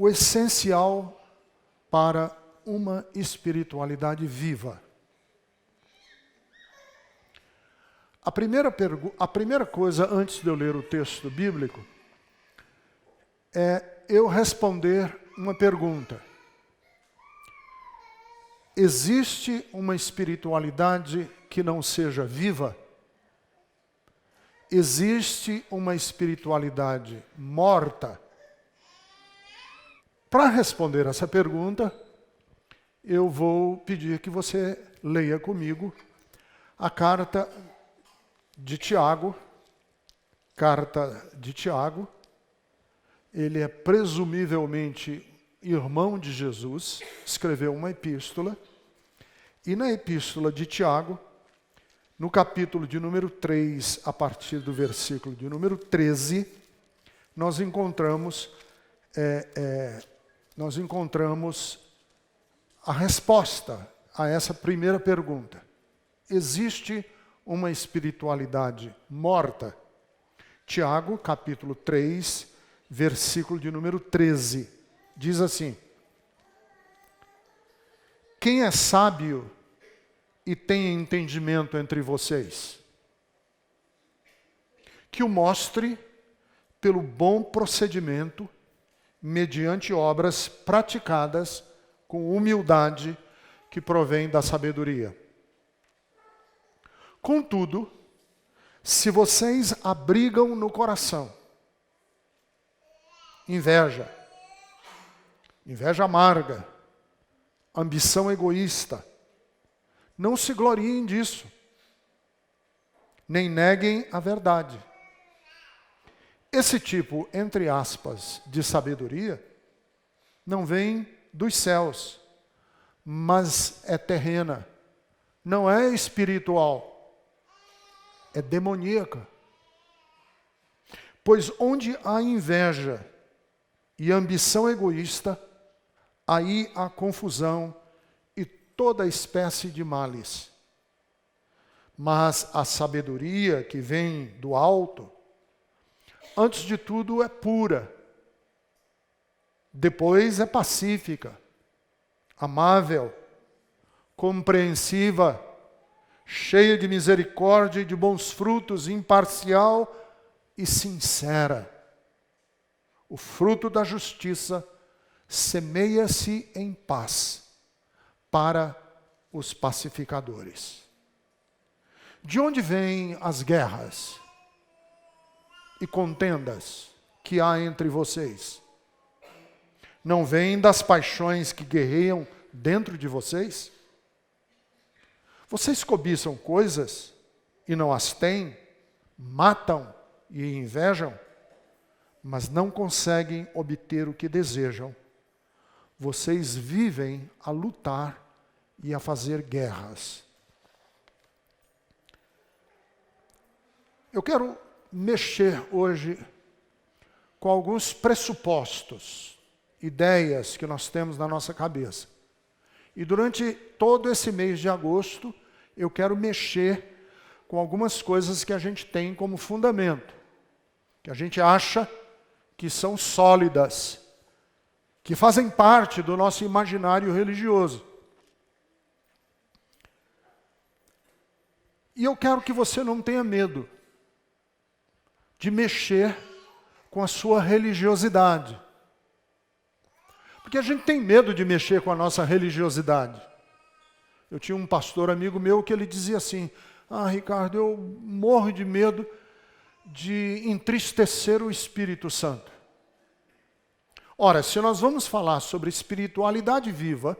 o essencial para uma espiritualidade viva. A primeira coisa, antes de eu ler o texto bíblico, é eu responder uma pergunta. Existe uma espiritualidade que não seja viva? Existe uma espiritualidade morta? Para responder essa pergunta, eu vou pedir que você leia comigo a carta de Tiago. Carta de Tiago. Ele é presumivelmente irmão de Jesus, escreveu uma epístola. E na epístola de Tiago, no capítulo de número 3, a partir do versículo de número 13, nós encontramos a resposta a essa primeira pergunta. Existe uma espiritualidade morta? Tiago, capítulo 3, versículo de número 13, diz assim: quem é sábio e tem entendimento entre vocês, que o mostre pelo bom procedimento, mediante obras praticadas com humildade que provém da sabedoria. Contudo, se vocês abrigam no coração inveja amarga, ambição egoísta, não se gloriem disso, nem neguem a verdade. Esse tipo, entre aspas, de sabedoria, não vem dos céus, mas é terrena, não é espiritual, é demoníaca. Pois onde há inveja e ambição egoísta, aí há confusão e toda espécie de males. Mas a sabedoria que vem do alto, antes de tudo é pura, depois é pacífica, amável, compreensiva, cheia de misericórdia e de bons frutos, imparcial e sincera. O fruto da justiça semeia-se em paz para os pacificadores. De onde vêm as guerras e contendas que há entre vocês? Não vêm das paixões que guerreiam dentro de vocês? Vocês cobiçam coisas e não as têm, matam e invejam, mas não conseguem obter o que desejam. Vocês vivem a lutar e a fazer guerras. Eu quero mexer hoje com alguns pressupostos, ideias que nós temos na nossa cabeça. E durante todo esse mês de agosto, eu quero mexer com algumas coisas que a gente tem como fundamento, que a gente acha que são sólidas, que fazem parte do nosso imaginário religioso. E eu quero que você não tenha medo de mexer com a sua religiosidade. Porque a gente tem medo de mexer com a nossa religiosidade. Eu tinha um pastor amigo meu que ele dizia assim: Ricardo, eu morro de medo de entristecer o Espírito Santo. Ora, se nós vamos falar sobre espiritualidade viva,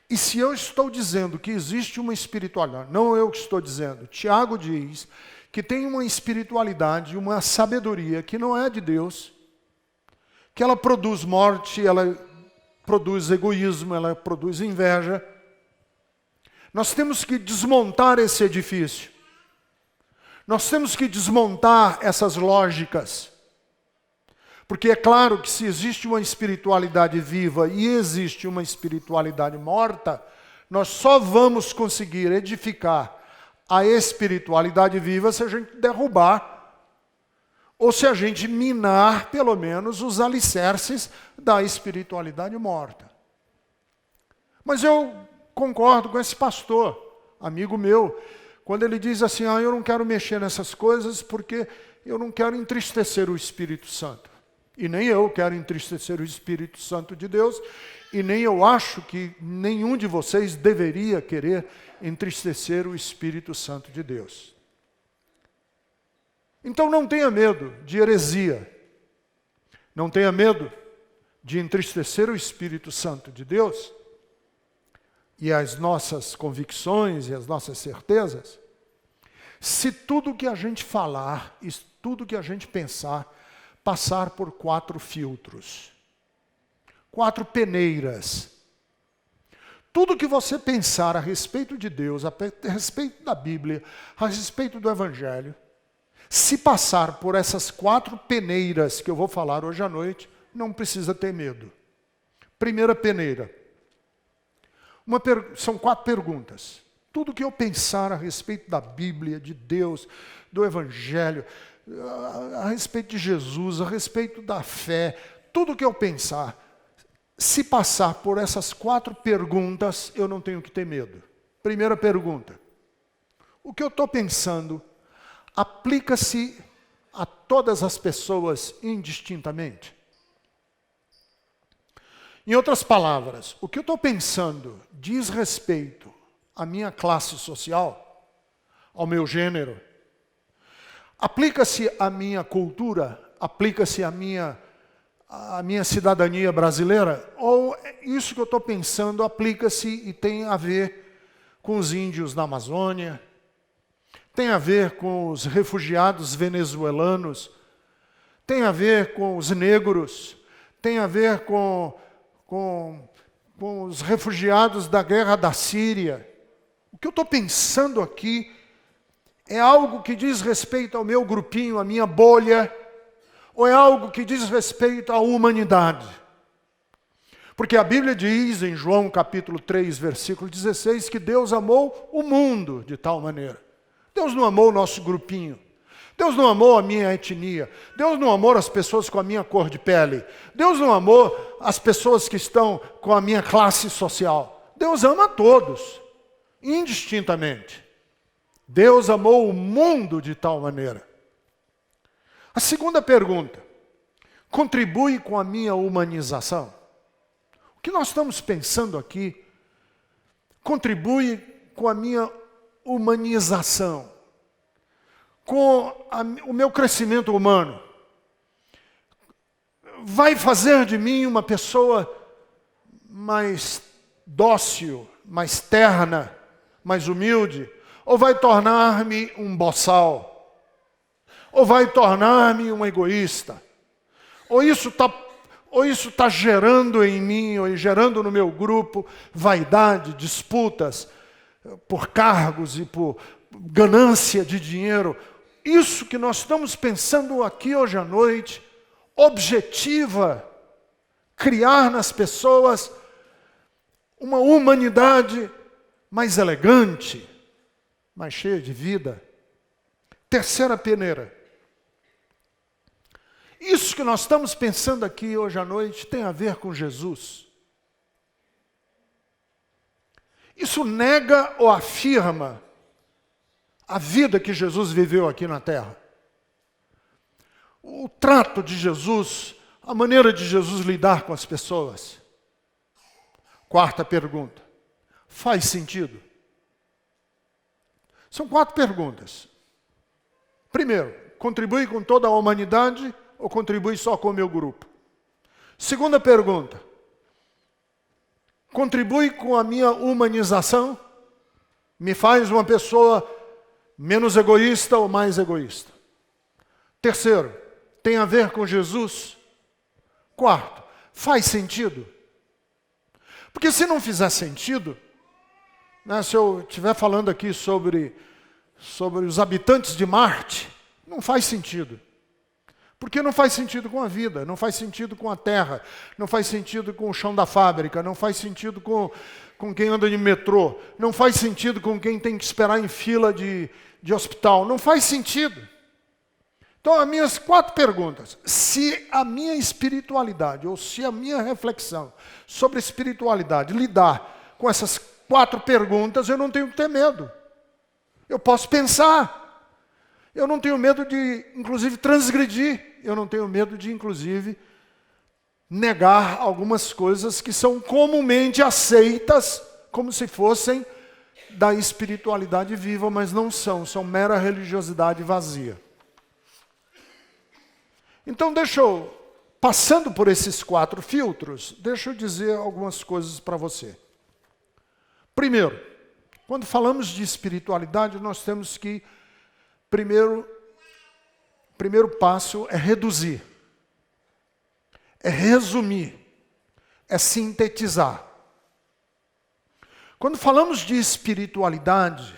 e se eu estou dizendo que existe uma espiritualidade, não eu que estou dizendo, Tiago diz que tem uma espiritualidade, uma sabedoria que não é de Deus, que ela produz morte, ela produz egoísmo, ela produz inveja. Nós temos que desmontar esse edifício. Nós temos que desmontar essas lógicas. Porque é claro que se existe uma espiritualidade viva e existe uma espiritualidade morta, nós só vamos conseguir edificar a espiritualidade viva se a gente derrubar ou se a gente minar, pelo menos, os alicerces da espiritualidade morta. Mas eu concordo com esse pastor, amigo meu, quando ele diz assim, eu não quero mexer nessas coisas porque eu não quero entristecer o Espírito Santo. E nem eu quero entristecer o Espírito Santo de Deus, e nem eu acho que nenhum de vocês deveria querer entristecer o Espírito Santo de Deus. Então não tenha medo de heresia. Não tenha medo de entristecer o Espírito Santo de Deus e as nossas convicções e as nossas certezas, se tudo que a gente falar e tudo que a gente pensar passar por 4 filtros, 4 peneiras. Tudo que você pensar a respeito de Deus, a respeito da Bíblia, a respeito do Evangelho, se passar por essas 4 peneiras que eu vou falar hoje à noite, não precisa ter medo. Primeira peneira. São 4 perguntas. Tudo que eu pensar a respeito da Bíblia, de Deus, do Evangelho, a respeito de Jesus, a respeito da fé, tudo que eu pensar, se passar por essas 4 perguntas, eu não tenho que ter medo. Primeira pergunta. O que eu estou pensando aplica-se a todas as pessoas indistintamente? Em outras palavras, o que eu estou pensando diz respeito à minha classe social, ao meu gênero, aplica-se à minha cultura, aplica-se à minha cidadania brasileira, ou isso que eu estou pensando aplica-se e tem a ver com os índios da Amazônia, tem a ver com os refugiados venezuelanos, tem a ver com os negros, tem a ver com os refugiados da guerra da Síria. O que eu estou pensando aqui é algo que diz respeito ao meu grupinho, à minha bolha, ou é algo que diz respeito à humanidade? Porque a Bíblia diz em João capítulo 3, versículo 16, que Deus amou o mundo de tal maneira. Deus não amou o nosso grupinho. Deus não amou a minha etnia. Deus não amou as pessoas com a minha cor de pele. Deus não amou as pessoas que estão com a minha classe social. Deus ama a todos, indistintamente. Deus amou o mundo de tal maneira. A segunda pergunta, contribui com a minha humanização? O que nós estamos pensando aqui contribui com a minha humanização, com o meu crescimento humano? Vai fazer de mim uma pessoa mais dócil, mais terna, mais humilde? Ou vai tornar-me um boçal? Ou vai tornar-me um egoísta? Ou isso está gerando em mim, ou gerando no meu grupo, vaidade, disputas por cargos e por ganância de dinheiro? Isso que nós estamos pensando aqui hoje à noite, objetiva criar nas pessoas uma humanidade mais elegante, mais cheia de vida. Terceira peneira. Isso que nós estamos pensando aqui hoje à noite tem a ver com Jesus. Isso nega ou afirma a vida que Jesus viveu aqui na terra? O trato de Jesus, a maneira de Jesus lidar com as pessoas? Quarta pergunta. Faz sentido? São 4 perguntas. Primeiro, contribui com toda a humanidade ou contribui só com o meu grupo? Segunda pergunta, contribui com a minha humanização? Me faz uma pessoa menos egoísta ou mais egoísta? Terceiro, tem a ver com Jesus? Quarto, faz sentido? Porque se não fizer sentido, né, se eu estiver falando aqui sobre os habitantes de Marte, não faz sentido. Porque não faz sentido com a vida, não faz sentido com a terra, não faz sentido com o chão da fábrica, não faz sentido com quem anda de metrô, não faz sentido com quem tem que esperar em fila de hospital, não faz sentido. Então, as minhas 4 perguntas. Se a minha espiritualidade, ou se a minha reflexão sobre espiritualidade lidar com essas 4 perguntas, eu não tenho que ter medo. Eu posso pensar. Eu não tenho medo de, inclusive, transgredir. Eu não tenho medo de, inclusive, negar algumas coisas que são comumente aceitas como se fossem da espiritualidade viva, mas não são mera religiosidade vazia. Então, passando por esses 4 filtros, deixa eu dizer algumas coisas para você. Primeiro, quando falamos de espiritualidade, nós temos que, primeiro passo é reduzir, é resumir, é sintetizar. Quando falamos de espiritualidade,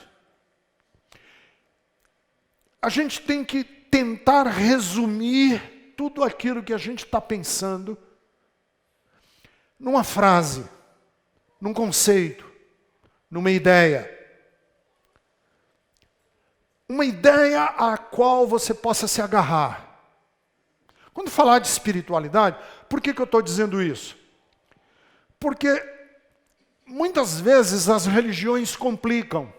a gente tem que tentar resumir tudo aquilo que a gente está pensando numa frase, num conceito, numa ideia. Uma ideia à qual você possa se agarrar. Quando falar de espiritualidade, por que eu estou dizendo isso? Porque muitas vezes as religiões complicam.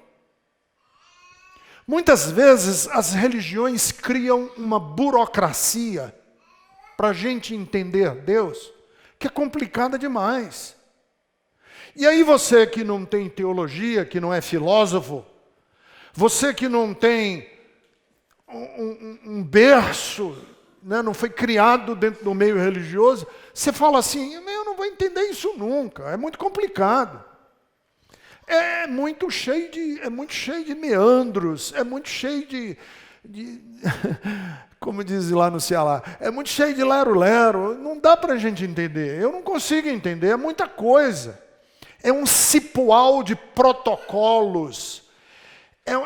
Muitas vezes as religiões criam uma burocracia para a gente entender Deus, que é complicada demais. E aí você que não tem teologia, que não é filósofo, você que não tem um berço, né, não foi criado dentro do meio religioso, você fala assim, eu não vou entender isso nunca, é muito complicado. É muito cheio de meandros, é muito cheio de como diz lá no Ceará, é muito cheio de lero-lero, não dá para a gente entender, eu não consigo entender, é muita coisa. É um cipoal de protocolos, é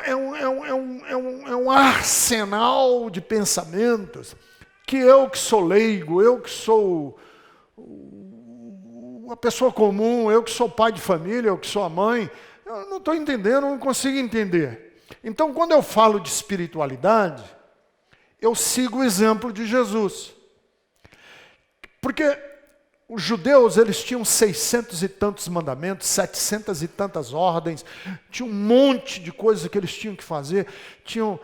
um arsenal de pensamentos, que eu que sou leigo, eu que sou uma pessoa comum, eu que sou pai de família, eu que sou a mãe, eu não estou entendendo, não consigo entender. Então, quando eu falo de espiritualidade, eu sigo o exemplo de Jesus. Porque os judeus, eles tinham 600 e tantos mandamentos, 700 e tantas ordens, tinha um monte de coisas que eles tinham que fazer, tinham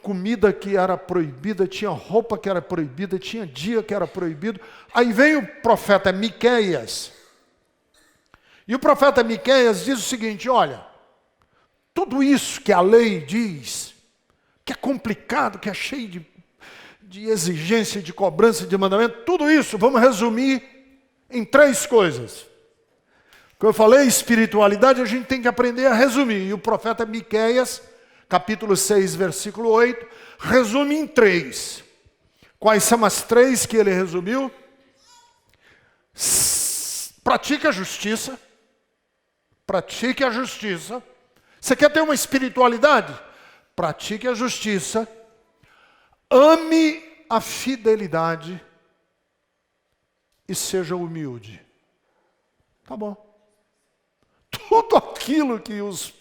comida que era proibida, tinha roupa que era proibida, tinha dia que era proibido. Aí vem o profeta Miqueias, e o profeta Miqueias diz o seguinte, olha, tudo isso que a lei diz, que é complicado, que é cheio de exigência, de cobrança, de mandamento, tudo isso, vamos resumir em 3 coisas. Como eu falei, espiritualidade, a gente tem que aprender a resumir. E o profeta Miqueias, capítulo 6, versículo 8, resume em 3. Quais são as 3 que ele resumiu? Pratique a justiça. Pratique a justiça. Você quer ter uma espiritualidade? Pratique a justiça. Ame a fidelidade. E seja humilde. Tá bom. Tudo aquilo que os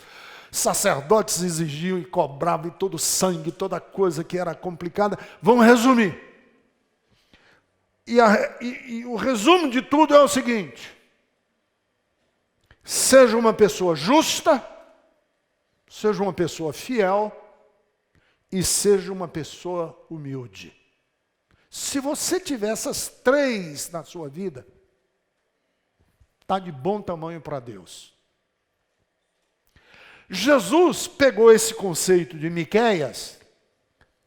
sacerdotes exigiam e cobravam, e todo o sangue, toda coisa que era complicada, vamos resumir. E o resumo de tudo é o seguinte: seja uma pessoa justa, seja uma pessoa fiel e seja uma pessoa humilde. Se você tiver essas 3 na sua vida, está de bom tamanho para Deus. Jesus pegou esse conceito de Miqueias,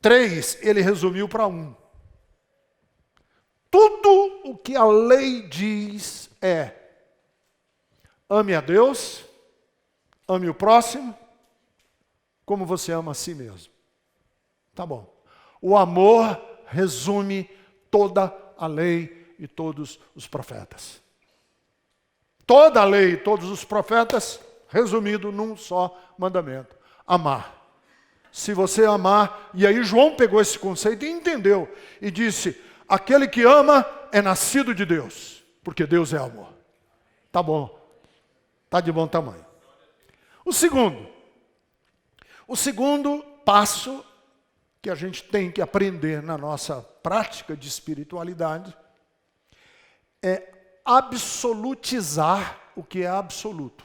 3, ele resumiu para 1. Tudo o que a lei diz é: ame a Deus, ame o próximo, como você ama a si mesmo. Tá bom. O amor resume toda a lei e todos os profetas. Toda a lei e todos os profetas, resumido num só mandamento: amar. Se você amar, e aí João pegou esse conceito e entendeu, e disse: aquele que ama é nascido de Deus, porque Deus é amor. Tá bom, tá de bom tamanho. O segundo passo que a gente tem que aprender na nossa prática de espiritualidade é absolutizar o que é absoluto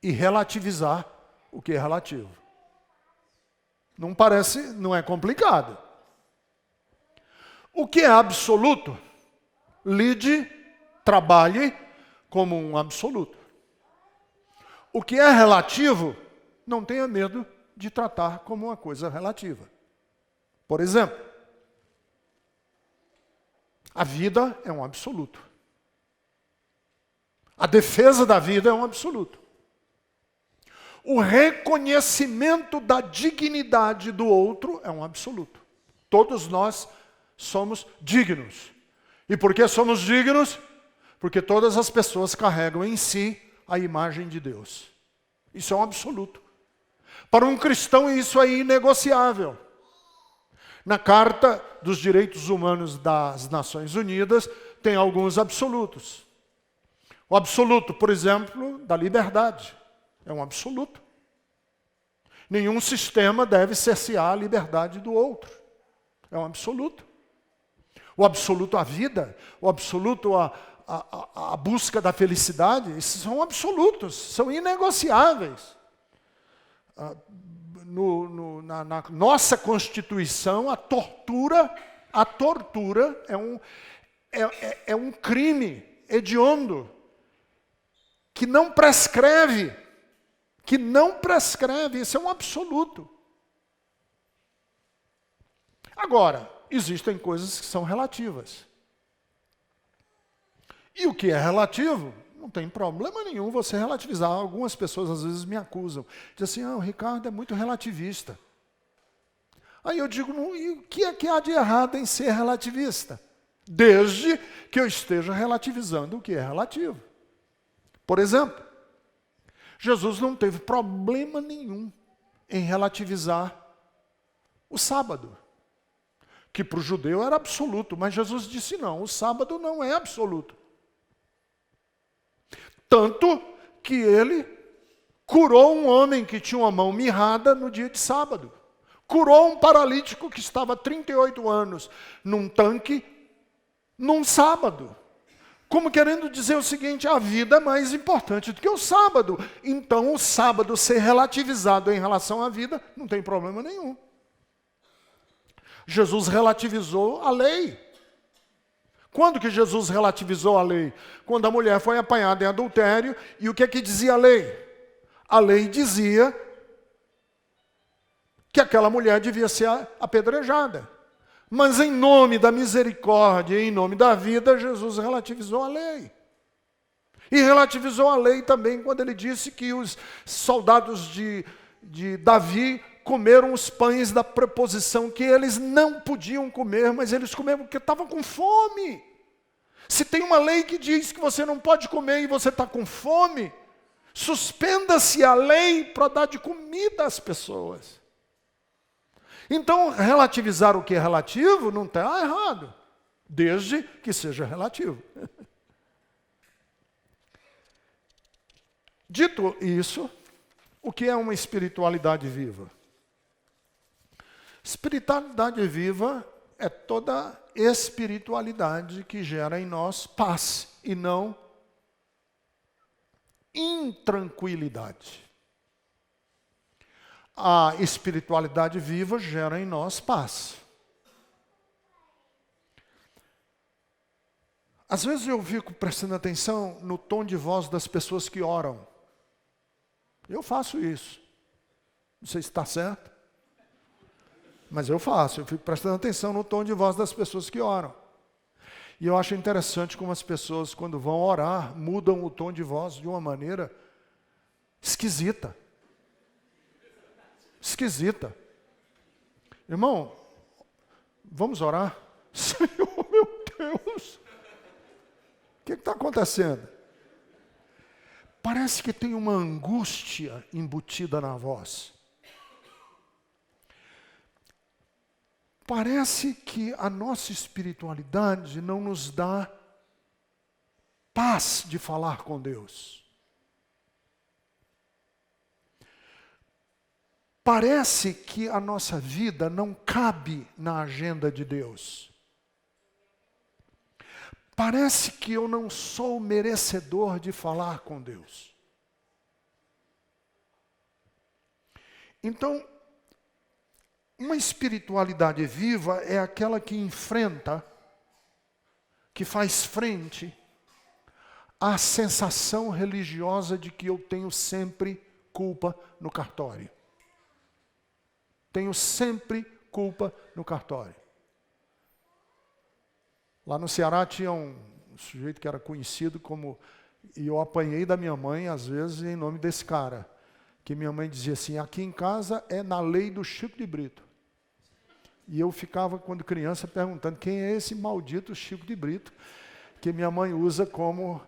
e relativizar o que é relativo. Não é complicado. O que é absoluto, lide, trabalhe como um absoluto. O que é relativo, não tenha medo de tratar como uma coisa relativa. Por exemplo, a vida é um absoluto. A defesa da vida é um absoluto. O reconhecimento da dignidade do outro é um absoluto. Todos nós somos dignos. E por que somos dignos? Porque todas as pessoas carregam em si a imagem de Deus. Isso é um absoluto. Para um cristão isso é inegociável. Na Carta dos Direitos Humanos das Nações Unidas tem alguns absolutos. O absoluto, por exemplo, da liberdade. É um absoluto. Nenhum sistema deve cercear a liberdade do outro. É um absoluto. O absoluto à vida, o absoluto à busca da felicidade, esses são absolutos, são inegociáveis. Na nossa Constituição, a tortura é um crime hediondo que não prescreve. Isso é um absoluto. Agora, existem coisas que são relativas. E o que é relativo, não tem problema nenhum você relativizar. Algumas pessoas às vezes me acusam. Dizem assim, o Ricardo é muito relativista. Aí eu digo, e o que é que há de errado em ser relativista? Desde que eu esteja relativizando o que é relativo. Por exemplo, Jesus não teve problema nenhum em relativizar o sábado, que para o judeu era absoluto, mas Jesus disse não, o sábado não é absoluto. Tanto que ele curou um homem que tinha uma mão mirrada no dia de sábado. Curou um paralítico que estava há 38 anos num tanque, num sábado. Como querendo dizer o seguinte, a vida é mais importante do que o sábado. Então, o sábado ser relativizado em relação à vida, não tem problema nenhum. Jesus relativizou a lei. Quando que Jesus relativizou a lei? Quando a mulher foi apanhada em adultério, e o que é que dizia a lei? A lei dizia que aquela mulher devia ser apedrejada. Mas em nome da misericórdia, em nome da vida, Jesus relativizou a lei. E relativizou a lei também quando ele disse que os soldados de Davi comeram os pães da preposição que eles não podiam comer, mas eles comeram porque estavam com fome. Se tem uma lei que diz que você não pode comer e você está com fome, suspenda-se a lei para dar de comida às pessoas. Então, relativizar o que é relativo não está errado, desde que seja relativo. Dito isso, o que é uma espiritualidade viva? Espiritualidade viva é toda espiritualidade que gera em nós paz e não intranquilidade. A espiritualidade viva gera em nós paz. Às vezes eu fico prestando atenção no tom de voz das pessoas que oram. Eu faço isso. Não sei se está certo, mas eu faço. Eu fico prestando atenção no tom de voz das pessoas que oram. E eu acho interessante como as pessoas, quando vão orar, mudam o tom de voz de uma maneira esquisita. Esquisita. Irmão, vamos orar? Senhor, meu Deus, o que está acontecendo? Parece que tem uma angústia embutida na voz. Parece que a nossa espiritualidade não nos dá paz de falar com Deus. Parece que a nossa vida não cabe na agenda de Deus. Parece que eu não sou merecedor de falar com Deus. Então, uma espiritualidade viva é aquela que enfrenta, que faz frente à sensação religiosa de que eu tenho sempre culpa no cartório. Tenho sempre culpa no cartório. Lá no Ceará tinha um sujeito que era conhecido como... E eu apanhei da minha mãe, às vezes, em nome desse cara. Que minha mãe dizia assim, aqui em casa é na lei do Chico de Brito. E eu ficava, quando criança, perguntando quem é esse maldito Chico de Brito, que minha mãe usa como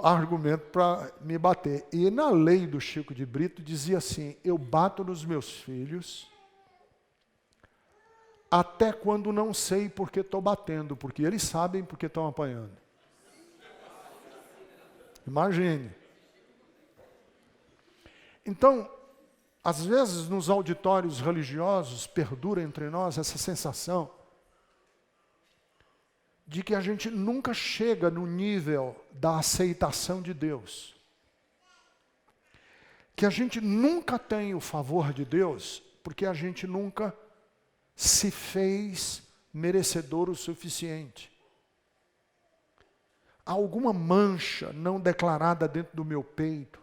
argumento para me bater. E na lei do Chico de Brito dizia assim, eu bato nos meus filhos até quando não sei porque estou batendo, porque eles sabem porque estão apanhando. Imagine. Então, às vezes nos auditórios religiosos perdura entre nós essa sensação de que a gente nunca chega no nível da aceitação de Deus. Que a gente nunca tem o favor de Deus, porque a gente nunca se fez merecedor o suficiente. Há alguma mancha não declarada dentro do meu peito.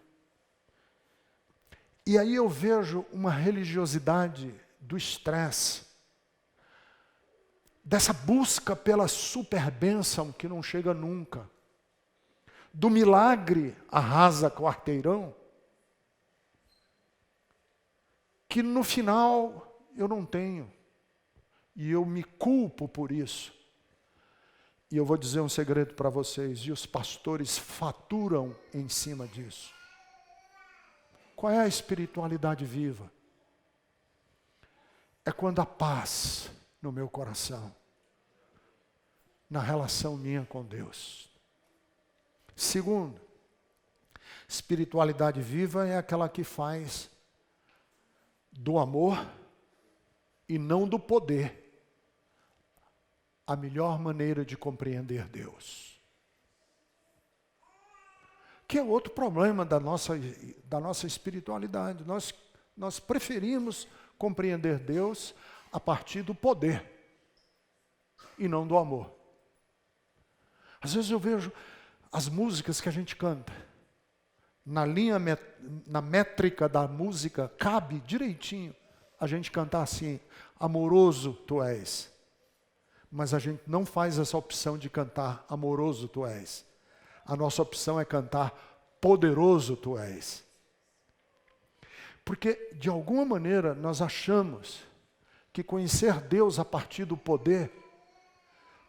E aí eu vejo uma religiosidade do estresse, dessa busca pela superbênção que não chega nunca, do milagre arrasa quarteirão, que no final eu não tenho, e eu me culpo por isso. E eu vou dizer um segredo para vocês, e os pastores faturam em cima disso. Qual é a espiritualidade viva? É quando a paz no meu coração, na relação minha com Deus. Segundo, espiritualidade viva é aquela que faz do amor e não do poder a melhor maneira de compreender Deus. Que é outro problema da nossa espiritualidade. Nós preferimos compreender Deus a partir do poder e não do amor. Às vezes eu vejo as músicas que a gente canta, na métrica da música, cabe direitinho a gente cantar assim, amoroso tu és. Mas a gente não faz essa opção de cantar amoroso tu és. A nossa opção é cantar poderoso tu és. Porque, de alguma maneira, nós achamos que conhecer Deus a partir do poder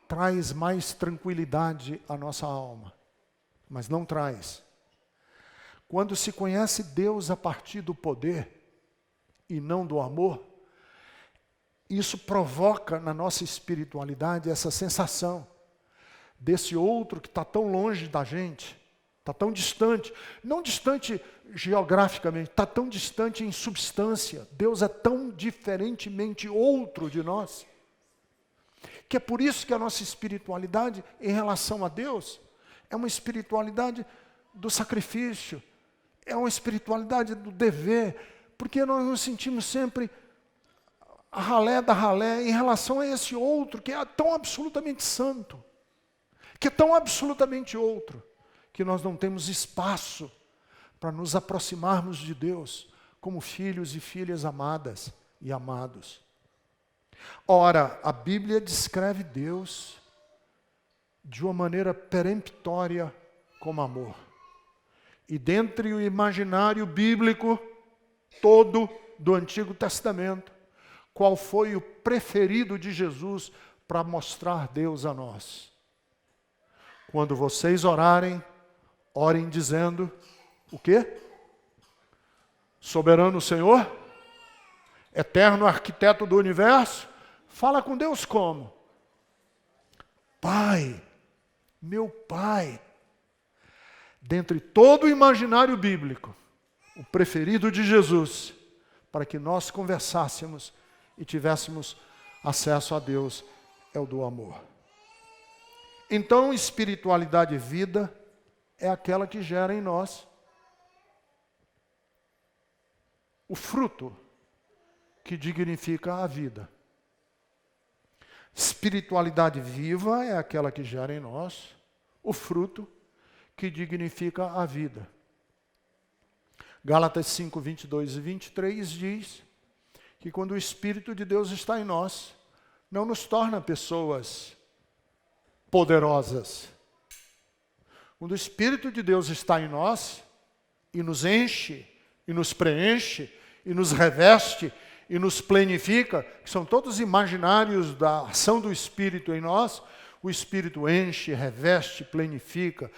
traz mais tranquilidade à nossa alma. Mas não traz. Quando se conhece Deus a partir do poder e não do amor, isso provoca na nossa espiritualidade essa sensação desse outro que está tão longe da gente, está tão distante, não distante geograficamente, está tão distante em substância. Deus é tão diferentemente outro de nós, que é por isso que a nossa espiritualidade em relação a Deus é uma espiritualidade do sacrifício, é uma espiritualidade do dever, porque nós nos sentimos sempre a ralé da ralé em relação a esse outro que é tão absolutamente santo, que é tão absolutamente outro, que nós não temos espaço para nos aproximarmos de Deus como filhos e filhas amadas e amados. Ora, a Bíblia descreve Deus de uma maneira peremptória como amor. E dentre o imaginário bíblico todo do Antigo Testamento, qual foi o preferido de Jesus para mostrar Deus a nós? Quando vocês orarem, orem dizendo, o quê? Soberano Senhor, eterno arquiteto do universo, fala com Deus como? Pai, meu Pai. Dentre todo o imaginário bíblico, o preferido de Jesus, para que nós conversássemos e tivéssemos acesso a Deus, é o do amor. Então, espiritualidade e vida é aquela que gera em nós o fruto que dignifica a vida. Espiritualidade viva é aquela que gera em nós o fruto que dignifica a vida. Gálatas 5, 22 e 23 diz que quando o Espírito de Deus está em nós, não nos torna pessoas poderosas. Quando o Espírito de Deus está em nós e nos enche, e nos preenche, e nos reveste, e nos plenifica, que são todos imaginários da ação do Espírito em nós, o Espírito enche, reveste, plenifica,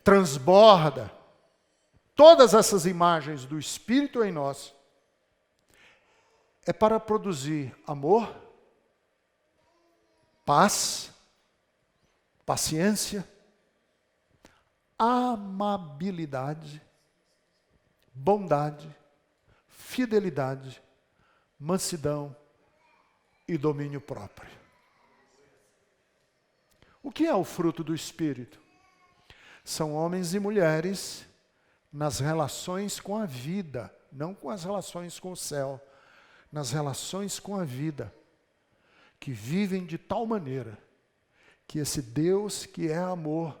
transborda. Todas essas imagens do Espírito em nós é para produzir amor, paz, paciência, amabilidade, bondade, fidelidade, mansidão e domínio próprio. O que é o fruto do Espírito? São homens e mulheres nas relações com a vida, não com as relações com o céu, nas relações com a vida, que vivem de tal maneira que esse Deus que é amor,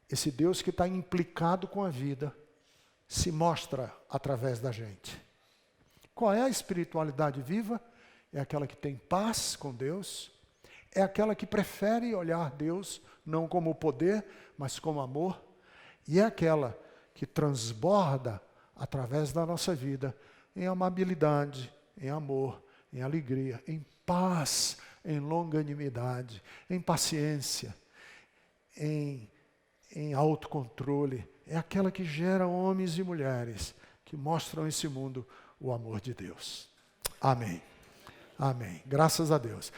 esse Deus que está implicado com a vida, se mostra através da gente. Qual é a espiritualidade viva? É aquela que tem paz com Deus, é aquela que prefere olhar Deus não como poder, mas como amor, e é aquela que transborda através da nossa vida em amabilidade, em amor, em alegria, em paz, em longanimidade, em paciência, em autocontrole. É aquela que gera homens e mulheres que mostram a esse mundo o amor de Deus. Amém. Amém. Graças a Deus.